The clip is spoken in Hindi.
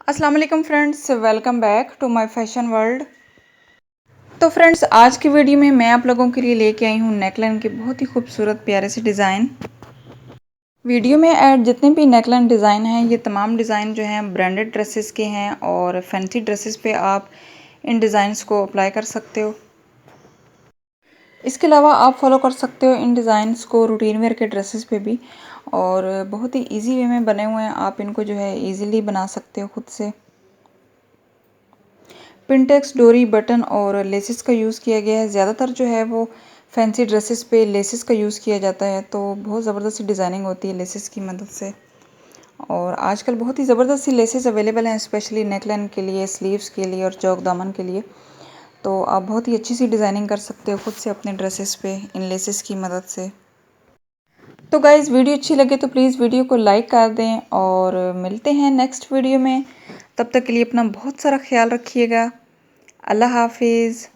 अस्सलाम वालेकुम friends, welcome back to my fashion world. तो फ्रेंड्स, आज की वीडियो में मैं आप लोगों के लिए लेके आई हूँ नेकलाइन के बहुत ही खूबसूरत प्यारे से डिज़ाइन। वीडियो में ऐड जितने भी नेकलाइन डिज़ाइन हैं, ये तमाम डिज़ाइन जो हैं ब्रांडेड ड्रेसेस के हैं और फैंसी ड्रेसेस पे आप इन डिज़ाइंस को अप्लाई कर सकते हो। इसके अलावा आप फॉलो कर सकते हो इन डिज़ाइंस को रूटीन वेयर के ड्रेसेस पे भी, और बहुत ही इजी वे में बने हुए हैं। आप इनको जो है इजीली बना सकते हो खुद से। पिनटेक्स, डोरी, बटन और लेसेस का यूज़ किया गया है। ज़्यादातर जो है वो फैंसी ड्रेसेस पे लेसेस का यूज़ किया जाता है, तो बहुत ज़बरदस्त सी डिज़ाइनिंग होती है लेसेस की मदद से। और आजकल बहुत ही ज़बरदस्त सी लेसेस अवेलेबल हैं, स्पेशली नेकलाइन के लिए, स्लीव्स के लिए और चौक दामन के लिए। तो आप बहुत ही अच्छी सी डिज़ाइनिंग कर सकते हो खुद से अपने ड्रेसेस पे इन लेसेस की मदद से। तो गाइज़, वीडियो अच्छी लगे तो प्लीज़ वीडियो को लाइक कर दें और मिलते हैं नेक्स्ट वीडियो में। तब तक के लिए अपना बहुत सारा ख्याल रखिएगा। अल्लाह हाफिज़।